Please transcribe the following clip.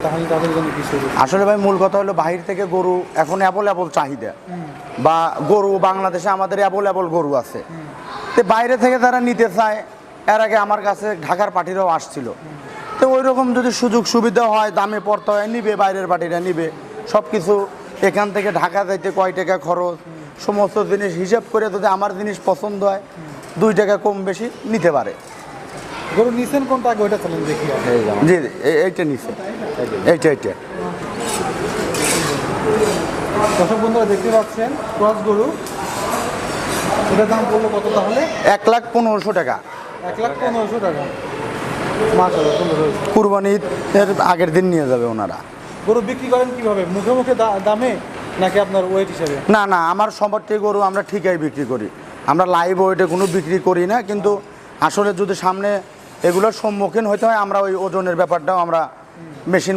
তাহলে তাদের জন্য কি সুযোগ? আসলে ভাই মূল কথা হলো বাহির থেকে গরু এখন অ্যাভেলেবল চাহিদা, বা গরু বাংলাদেশে আমাদের অ্যাভেলেবল গরু আছে, তো বাইরে থেকে তারা নিতে চায়। এর আগে আমার কাছে ঢাকার পার্টিরাও আসছিল, তো ওই রকম যদি সুযোগ সুবিধা হয়, দামে পড়তে হয়, নিবে, বাইরের পার্টিরা নিবে। সব কিছু এখান থেকে ঢাকা যাইতে কয় টাকা খরচ, সমস্ত জিনিস হিসাব করে যদি আমার জিনিস পছন্দ হয় 2 টাকা কম বেশি নিতে পারে। গরু নিছেন কোনটা আগে ওইটা চলেন দেখি। জি এইটা নিছে, এইটা দর্শক বন্ধুরা দেখতে পাচ্ছেন ক্রস গরু, এটার দাম পড়লো কত তাহলে? 1,15,000 টাকা। 1,15,000 টাকা। মাশাআল্লাহ, সুন্দর হয়েছে। কুরবানির আগের দিন নিয়ে যাবে ওনারা। গরু বিক্রি করেন কিভাবে? মুখে মুখে দামে নাকি আপনার ওয়েট হিসাবে? না না, আমার সবার গরু আমরা ঠিকই বিক্রি করি, আমরা লাইভ ওয়েটে কোনো বিক্রি করি না। কিন্তু আসলে যদি সামনে এগুলোর সম্মুখীন হতে হয়, আমরা ওই ওজনের ব্যাপারটাও আমরা মেশিন